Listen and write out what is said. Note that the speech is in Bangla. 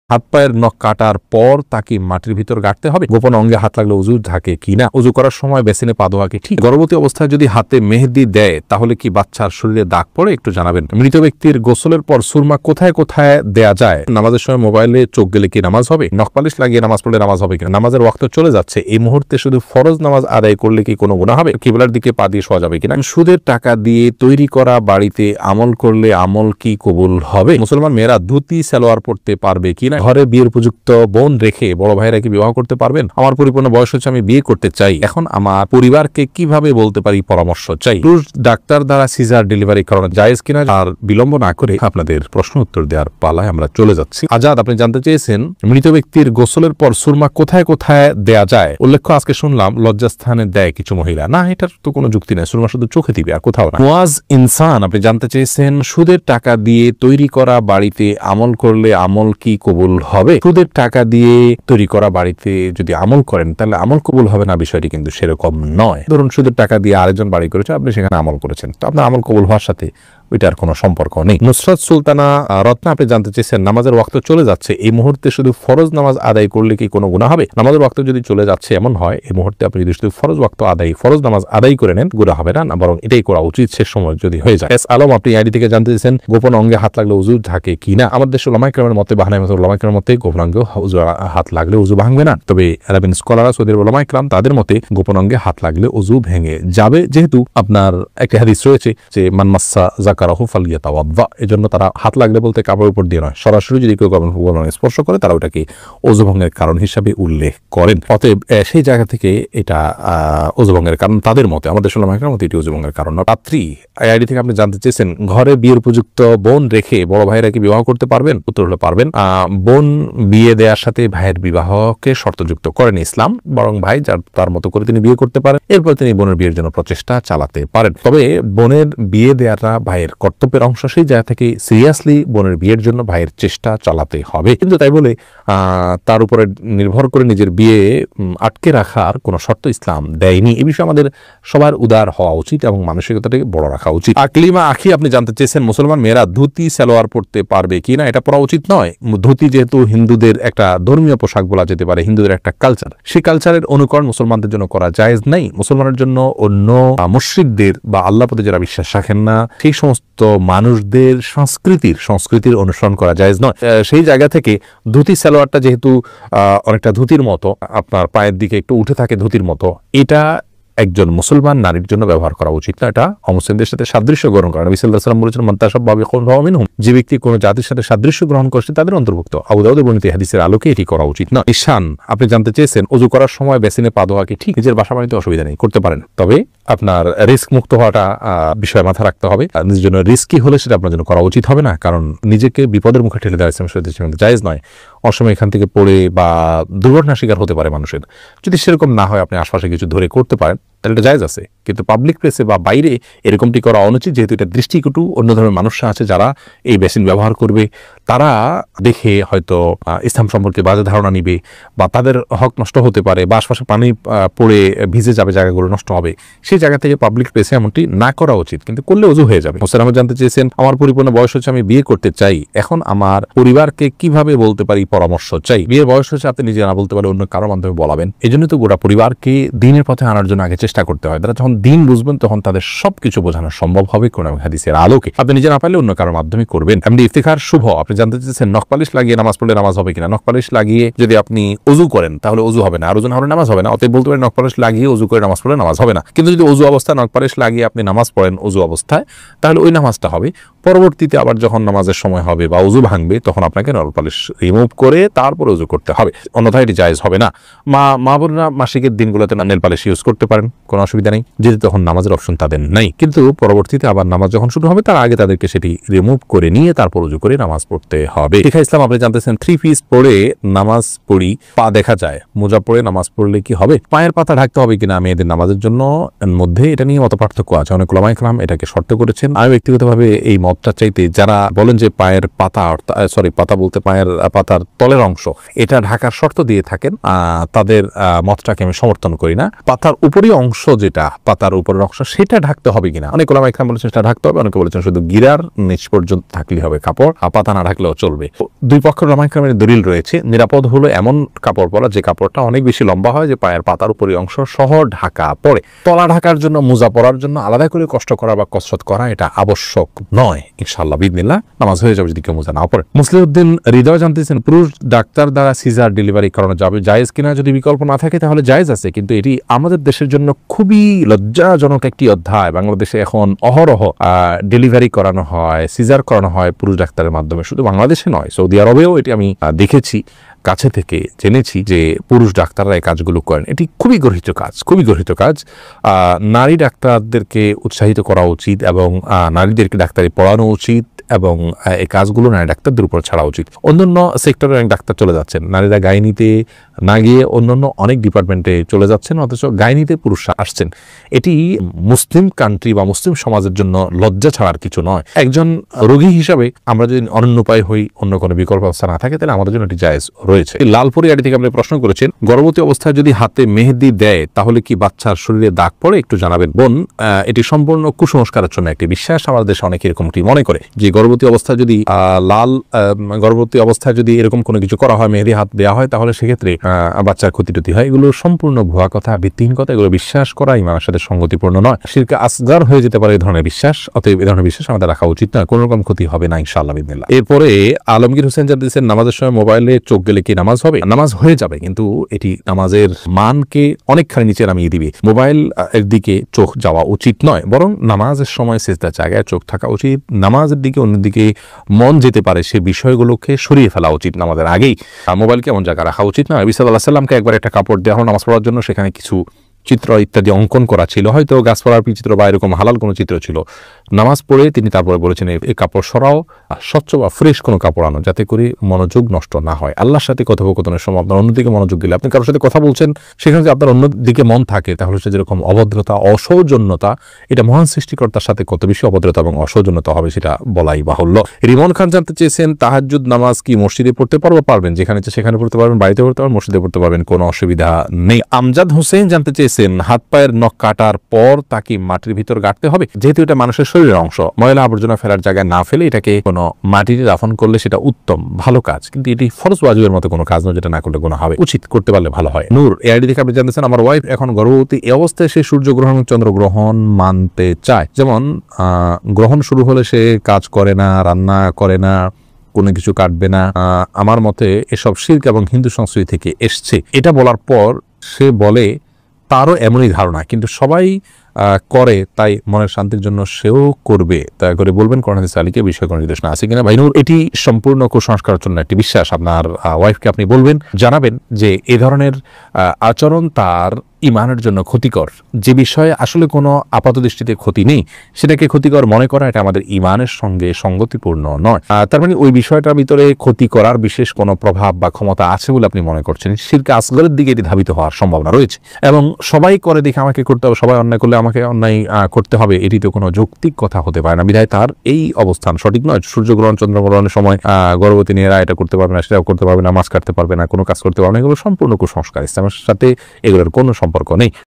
হাত পায়ের নখ কাটার পর তাকে মাটির ভিতর গাঁটতে হবে? গোপন অঙ্গে হাত লাগলে উজু থাকে কিনা? উজু করার সময় বেসিনে পা ধোয়া কি ঠিক? গর্ভবতী অবস্থায় যদি হাতে মেহেদি দেয় তাহলে কি বাচ্চার শরীরে দাগ পড়ে? একটু জানাবেন। মৃত ব্যক্তির গোসলের পর সুরমা কোথায় কোথায় দেয়া যায়? নামাজের সময় মোবাইলে চোখ গেলে কি নামাজ হবে? নখ পালিশ লাগিয়ে নামাজ পড়লে নামাজ হবে কিনা? নামাজের ওয়াক্ত চলে যাচ্ছে, এই মুহূর্তে শুধু ফরজ নামাজ আদায় করলে কি কোনো গুনাহ হবে? কিবলার দিকে পা দিয়ে শোয়া যাবে কিনা? সুদের টাকা দিয়ে তৈরি করা বাড়িতে আমল করলে আমল কি কবুল হবে? মুসলমান মেয়েরা ধুতি সালোয়ার পড়তে পারবে কিনা? ঘরে বিয়ের উপযুক্ত বোন রেখে বড় ভাইরা কি বিবাহ করতে পারবেন? আমার পরিপূর্ণ বয়স হচ্ছে, আমি বিয়ে করতে চাই, এখন আমার পরিবারকে কিভাবে বলতে পারি পরামর্শ চাই? পুরুষ ডাক্তার দ্বারা সিজার ডেলিভারি করানো জায়েজ কিনা? আর বিলম্ব না করে আপনাদের প্রশ্ন উত্তর দেওয়ার পালায় আমরা চলে যাচ্ছি। আজাদ, আপনি জানতে চেয়েছেন মৃত ব্যক্তির গোসলের পর সুরমা কোথায় কোথায় দেয়া যায়? উল্লেখ্য আজকে শুনলাম লজ্জাস্থানে দেয় কিছু মহিলা। না, এটার তো কোনো যুক্তি নেই, সুরমা শুধু চোখে দিবে আর কোথাও না। ওয়াজ ইনসান, আপনি জানতে চেয়েছেন সুদের টাকা দিয়ে তৈরি করা বাড়িতে আমল করলে আমল কি কবুল হবে? সুদের টাকা দিয়ে তৈরি করা বাড়িতে যদি আমল করেন তাহলে আমল কবুল হবে না, বিষয়টি কিন্তু সেরকম নয়। ধরুন সুদের টাকা দিয়ে আরেকজন বাড়ি করেছে, আপনি সেখানে আমল করেছেন, তো আপনার আমল কবুল হওয়ার সাথে ওইটার কোনো সম্পর্ক নেই। নুসরাত সুলতানা রত্না, আপনি জানতে চেয়েছেন নামাজের ওয়াক্ত চলে যাচ্ছে, এই মুহূর্তে শুধু ফরজ নামাজ আদায় করলে কি কোনো গুনাহ হবে? নামাজের ওয়াক্ত যদি চলে যাচ্ছে এমন হয়, এই মুহূর্তে আপনি যদি শুধু ফরজ নামাজ আদায় করে নেন, গুনাহ হবে না, বরং এটাই করা উচিত শেষ সময় যদি হয়ে যায়। এস আলম, আপনি আইডি থেকে জানতে চেয়েছেন গোপন অঙ্গে হাত লাগলে উজু থাকে কিনা? আমাদের দেশের উলামায়ে কেরামের মতে, বাহানাই মাযহাবের উলামায়ে কেরামের মতে গোপন অঙ্গে হাত লাগলে উজু ভাঙবে না। তবে আরবিন স্কলার সৌদি আরবের উলামায়ে কেরাম তাদের মতে গোপন অঙ্গে হাত লাগলে উজু ভেঙে যাবে, যেহেতু আপনার একটা হাদিস রয়েছে যে মান মাসসা যাকারাহু ফালইয়াতাওয়াদ্দা, এজন্য তারা হাত লাগলে বলতে কাপড়ের উপর দিয়ে নয়, সরাসরি যদি কেউ স্পর্শ করে তারা ওটাকে ওযু ভঙ্গের কারণ হিসাবে উল্লেখ করেন। অতএব সেই জায়গা থেকে এটা ওযু ভঙ্গের কারণ তাদের মতে, আমাদের উলামায়ে কেরামের মতে এটি ওযু ভঙ্গের কারণ নয়। পাত্রী আইডি থেকে আপনি জানতে চেয়েছেন ঘরে বিয়ের উপযুক্ত বোন রেখে বড় ভাইরা কি বিবাহ করতে পারবেন? উত্তর হলো পারবেন। বোন বিয়ে দেওয়ার সাথে ভাইয়ের বিবাহকে শর্তযুক্ত করেন ইসলাম, বরং ভাই যার তার মতো করে তিনি বিয়ে করতে পারেন, এরপর তিনি বোনের বিয়ের জন্য প্রচেষ্টা চালাতে পারেন। তবে বোনের বিয়ে দেওয়াটা ভাইয়ের কর্তব্যের অংশ, সেই জায়গা থেকে সিরিয়াসলি বোনের বিয়ের জন্য ভাইয়ের চেষ্টা চালাতে হবে। কিন্তু তাই বলে তার উপরে নির্ভর করে নিজের বিয়ে আটকে রাখার কোনো শর্ত ইসলাম দেয়নি। এই বিষয়ে আমাদের সবার উদার হওয়া উচিত এবং মানসিকতাটাকে বড় রাখা উচিত। আকলিমা আখি, আপনি জানতে চেয়েছেন মুসলমান মেয়েরা ধুতি সালোয়ার পড়তে পারবে কিনা? এটা পরা উচিত নয়। ধুতি যেহেতু হিন্দুদের একটা ধর্মীয় পোশাক বলা যেতে পারে, হিন্দুদের একটা কালচার, সেই কালচারের অনুকরণ মুসলমানদের জন্য করা জায়েজ নাই। মুসলমানের জন্য অন্য মুশরিকদের বা আল্লাহ প্রতি যারা বিশ্বাস রাখেন না সেই সমস্ত মানুষদের সংস্কৃতির অনুসরণ করা জায়েজ নয়। সেই জায়গা থেকে ধুতি সালোয়ারটা যেহেতু অনেকটা ধুতির মতো, আপনার পায়ের দিকে একটু উঠে থাকে ধুতির মতো, এটা একজন মুসলমান নারীর জন্য ব্যবহার করা উচিত না। এটা অমুসলিমদের সাথে সাদৃশ্য গ্রহণ করা। নবী সাল্লাল্লাহু আলাইহি ওয়াসাল্লাম বলেছেন মান তাশাব্বাহা বিকওমিন ফাহুয়া মিনহুম, যে ব্যক্তি কোনো জাতির সাথে সাদৃশ্য গ্রহণ করছে তাদের অন্তর্ভুক্ত। আবু দাউদের বর্ণিত হাদিসের আলোকে এটি করা উচিত না। ঈশান, আপনি জানতে চেয়েছেন ওযু করার সময় বেসিনে পা ধোয়া কি ঠিক? নিজের বাসা বাড়িতে অসুবিধা নেই, করতে পারেন, তবে আপনার রিস্ক মুক্ত হওয়াটা বিষয় মাথা রাখতে হবে। নিজের জন্য রিস্কি হলে সেটা আপনার জন্য করা উচিত হবে না, কারণ নিজেকে বিপদের মুখে ঠেলে দেওয়া ইসলামের সাথে জায়েজ নয়। অসময় এখান থেকে পড়ে বা দুর্ঘটনার শিকার হতে পারে মানুষের। যদি সেরকম না হয়, আপনি আশপাশে কিছু ধরে করতে পারেন, তাহলে এটা জায়েজ আছে। কিন্তু পাবলিক প্লেসে বা বাইরে এরকমটি করা অনুচিত, যেহেতু এটা দৃষ্টিকটু। অন্য ধরনের মানুষরা আছে যারা এই বেসিন ব্যবহার করবে, তারা দেখে হয়তো ইসলাম সম্পর্কে বাজে ধারণা নিবে বা তাদের হক নষ্ট হতে পারে বা আশপাশে পানি পড়ে ভিজে যাবে, জায়গাগুলো নষ্ট হবে। সেই জায়গা থেকে পাবলিক প্লেসে এমনটি না করা উচিত, কিন্তু করলে ওযু হয়ে যাবে। মোসালাম জানতে চেয়েছেন আমার পরিপূর্ণ বয়স হচ্ছে, আমি বিয়ে করতে চাই, এখন আমার পরিবারকে কিভাবে বলতে পারি পরামর্শ চাই? বিয়ের বয়স হচ্ছে, আপনি নিজে না বলতে পারে অন্য কারো মাধ্যমে বলাবেন। এই জন্য তো গোটা পরিবারকে দিনের পথে আনার জন্য আগে চেষ্টা করতে হয়। তারা যখন দিন বুঝবেন তখন তাদের সবকিছু বোঝানো সম্ভব হবে কোরআন এবং হাদিসের আলোকে। আপনি নিজে না পারলে অন্য কারোর মাধ্যমে করবেন। এমনি ইফতিখার শুভ, আপনি জানতে চেয়েছেন নখ পালিশ লাগিয়ে নামাজ পড়লে নামাজ হবে কিনা? নখ পালিশ লাগিয়ে যদি আপনি ওযু করেন তাহলে ওযু হবে না, আর ওযু না হলে নামাজ হবে না। অতএব বলতে পারেন নখ পালিশ লাগিয়ে ওযু করে নামাজ পড়লে নামাজ হবে না। কিন্তু যদি ওযু অবস্থায় নখ পালিশ লাগিয়ে আপনি নামাজ পড়েন ওযু অবস্থায়, তাহলে ওই নামাজটা হবে। পরবর্তীতে আবার যখন নামাজের সময় হবে বা ওযু ভাঙবে, তখন আপনাকে নখ পালিশ রিমুভ করে তারপর ওযু করতে হবে, অন্যথায় এটি জায়েজ হবে না। মা বোনেরা মাসিকের দিনগুলোতে নেল পালিশ ইউজ করতে পারেন, কোনো অসুবিধা নেই, যেহেতু তখন নামাজের অপশন তাদের নাই। কিন্তু পরবর্তীতে আবার নামাজ যখন শুরু হবে তার আগে তাদেরকে সেটি রিমুভ করে নিয়ে তারপর ওযু করে নামাজ পড়তে হবে। শিখা ইসলাম, আপনি জানতেছেন 3 পিস পরে নামাজ পড়ি, পা দেখা যায়, মোজা পরে নামাজ পড়লে কি হবে? পায়ের পাতা ঢাকতে হবে কিনা মেয়েদের নামাজের জন্য মধ্যে এটা নিয়ে মত পার্থক্য আছে। অনেক উলামায়ে কেরাম এটাকে শর্ত করেছেন। আমি ব্যক্তিগতভাবে এই মত মতটা চাইতে যারা বলেন যে পায়ের পাতা পাতা বলতে পায়ের পাতার তলের অংশ এটা ঢাকার শর্ত দিয়ে থাকেন, তাদের মতটাকে আমি সমর্থন করি না। পাতার উপরই অংশ যেটা পাতার উপরের অংশ সেটা ঢাকতে হবে কিনা, অনেক ওলামা ইকরাম বলেছেন সেটা ঢাকতে হবে, অনেকে বলেছেন শুধু গিরার নিচ পর্যন্ত থাকলেই হবে কাপড়, পাতা না ঢাকলেও চলবে। দুই পক্ষের ওলামা ইকরামের দলিল রয়েছে। নিরাপদ হলো এমন কাপড় পরা যে কাপড়টা অনেক বেশি লম্বা হয়, যে পায়ের পাতার উপরই অংশ সহ ঢাকা পড়ে। তলা ঢাকার জন্য মোজা পরার জন্য আলাদা করে কষ্ট করা বা কসরত করা এটা আবশ্যক নয়। ইনশাআল্লাহ বিদিনিল্লাহ নামাজ হয়ে যাবে যদি কেউ মোজা না পড়ে। মুসলিউদ্দিন হৃদয় জানতেছেন পুরুষ ডাক্তার দ্বারা সিজার ডেলিভারি করানো যাবে জায়েজ কিনা? যদি বিকল্প না থাকে তাহলে জায়েজ আছে, কিন্তু এটি আমাদের দেশের জন্য খুবই লজ্জাজনক একটি অধ্যায়। বাংলাদেশে এখন অহরহ ডেলিভারি করানো হয়, সিজার করানো হয় পুরুষ ডাক্তারের মাধ্যমে। শুধু বাংলাদেশে নয়, সৌদি আরবেও এটি আমি দেখেছি, কাছে থেকে জেনেছি যে পুরুষ ডাক্তাররা এই কাজগুলো করেন। এটি খুবই গর্হিত কাজ, খুবই গর্হিত কাজ। নারী ডাক্তারদেরকে উৎসাহিত করা উচিত এবং নারীদেরকে ডাক্তারি পড়ানো উচিত এবং এই কাজগুলো নারী ডাক্তারদের উপর ছাড়া উচিত। অন্যান্য সেক্টরে অনেক ডাক্তার চলে যাচ্ছেন, নারীরা গাইনিতে না গিয়ে অন্যান্য অনেক ডিপার্টমেন্টে চলে যাচ্ছেন, অথচ গাইনিতে পুরুষরা আসছেন। এটি মুসলিম কান্ট্রি বা মুসলিম সমাজের জন্য লজ্জা ছাড়ার কিছু নয়। একজন রোগী হিসাবে আমরা যদি অনন্য উপায় হই, অন্য কোনো বিকল্প ব্যবস্থা না থাকে, তাহলে আমাদের জন্য এটি জায়েজ রয়েছে। লালপুরিয়াটি থেকে আপনি প্রশ্ন করেছেন, গর্ভবতী অবস্থায় যদি হাতে মেহেদি দেয় তাহলে কি বাচ্চার শরীরে দাগ পড়ে? একটু জানাবেন বোন। এটি সম্পূর্ণ কুসংস্কারের জন্য একটি বিশ্বাস। আমাদের দেশে অনেকে এরকমটি মনে করে যে গর্ভবতী অবস্থায় যদি গর্ভবতী অবস্থায় যদি এরকম কোনো কিছু করা হয়, মেহেদি হাত দেওয়া হয়, তাহলে সেক্ষেত্রে বাচ্চার ক্ষতি হয়। এগুলো সম্পূর্ণ ভুয়া কথা, ভিত্তিহীন কথা। এগুলো বিশ্বাস করা ইমানের সাথে সঙ্গতিপূর্ণ নয়, শিরকে আসগার হয়ে যেতে পারে এই ধরনের বিশ্বাস। অতএব এই ধরনের বিশ্বাস আমাদের রাখা উচিত নয়, কোনো রকম ক্ষতি হবে না ইনশাআল্লাহ বিদিনিল্লাহ। এরপরে আলমগীর হোসেন জানতেছেন, নামাজের সময় মোবাইলে চোখ গেলে কি নামাজ হবে? নামাজ হয়ে যাবে, কিন্তু এটি নামাজের মানকে অনেকখানি নিচে নামিয়ে দিবে। মোবাইল এর দিকে চোখ যাওয়া উচিত নয়, বরং নামাজের সময় সিজদার জায়গায় চোখ থাকা উচিত। নামাজের দিকে অন্যদিকে মন যেতে পারে সে বিষয়গুলোকে সরিয়ে ফেলা উচিত নামাজের আগেই। মোবাইলকে এমন জায়গায় রাখা উচিত না। নবী সাল্লাল্লাহু আলাইহি সাল্লামকে একবার একটা কাপড় দেওয়া হলো নামাজ পড়ার জন্য, সেখানে কিছু চিত্র ইত্যাদি অঙ্কন করা ছিল, হয়তো গাছপালার চিত্র বা এরকম হালাল কোনো চিত্র ছিল। নামাজ পড়ে তিনি তারপরে বলেছেন এই কাপড় সরাও, স্বচ্ছ বা ফ্রেশ কোনো কাপড় আনো, যাতে করে মনোযোগ নষ্ট না হয়। আল্লাহর সাথে কথোপকথনের সময় আপনার অন্যদিকে মনোযোগ দিলে, আপনি কারোর সাথে কথা বলছেন, সেখানে যদি আপনার অন্যদিকে মন থাকে, তাহলে সে যেরকম অভদ্রতা, অসৌজন্যতা, এটা মহান সৃষ্টিকর্তার সাথে কত বেশি অভদ্রতা এবং অসৌজন্যতা হবে সেটা বলাই বাহুল্য। রিমন খান জানতে চেয়েছেন, তাহাজ্জুদ নামাজ কি মসজিদে পড়তে পারবেন? যেখানে সেখানে পড়তে পারবেন, বাড়িতে পড়তে পারবেন, মসজিদে পড়তে পারবেন, কোনো অসুবিধা নেই। আমজাদ হোসেন জানতে চেয়েছেন, হাত পায়ের নখ কাটার পর তাকে মাটির ভিতর গাঁটতে হবে? যেহেতু এটা মানুষের শরীরের অংশ, ময়লা আবর্জনা ফেলার জায়গায় না ফেলে এটাকে কোনো মাটিতে দাফন করলে সেটা উত্তম, ভালো কাজ, কিন্তু এটি ফরজ ওয়াজিবের মতো কোনো কাজ নয় যেটা না করলে গুনাহ হবে। উচিত, করতে পারলে ভালো হয়। নূর এআইডি থেকে আপনি জানতেছেন, আমার ওয়াইফ এখন গর্ভবতী, এই অবস্থায় সে সূর্যগ্রহণ চন্দ্রগ্রহণ মানতে চায়। যেমন গ্রহণ শুরু হলে সে কাজ করে না, রান্না করে না, কোনো কিছু কাটবে না। আমার মতে এসব শিরক এবং হিন্দু সংস্কৃতি থেকে এসছে। এটা বলার পর সে বলে তারও এমনই ধারণা, কিন্তু সবাই করে তাই মনের শান্তির জন্য সেও করবে। তাই করে বলবেন কোরআন হাদিস আলীকে বিষয় কোনো নির্দেশনা আছে কিনা। ভাইনুর, এটি সম্পূর্ণ কুসংস্কারের জন্য একটি বিশ্বাস। আপনার ওয়াইফকে আপনি বলবেন, জানাবেন যে এই ধরনের আচরণ তার ইমানের জন্য ক্ষতিকর। যে বিষয়ে আসলে কোনো আপাত দৃষ্টিতে ক্ষতি নেই, সেটাকে ক্ষতিকর মনে করা এটা আমাদের ইমানের সঙ্গে সঙ্গতিপূর্ণ নয়। তার মানে ওই বিষয়টার ভিতরে ক্ষতি করার বিশেষ কোনো প্রভাব বা ক্ষমতা আছে বলে আপনি মনে করছেন, শিরকে আসগরের দিকে এটি ধাবিত হওয়ার সম্ভাবনা রয়েছে। এবং সবাই করে দেখে আমাকে করতে হবে, সবাই অন্যায় করলে আমাকে অন্যায় করতে হবে, এটি তো কোনো যৌক্তিক কথা হতে পারে না। বিধায় তার এই অবস্থান সঠিক নয়। সূর্যগ্রহণ চন্দ্রগ্রহণের সময় গর্ভবতী মেয়েরা এটা করতে পারবে না, সেটাও করতে পারবে না, মাছ কাটতে পারবে না, কোনো কাজ করতে পারবে না, এগুলো সম্পূর্ণ কুসংস্কার। ইসলামের সাথে এগুলোর কোনো সম্পর্ক নেই।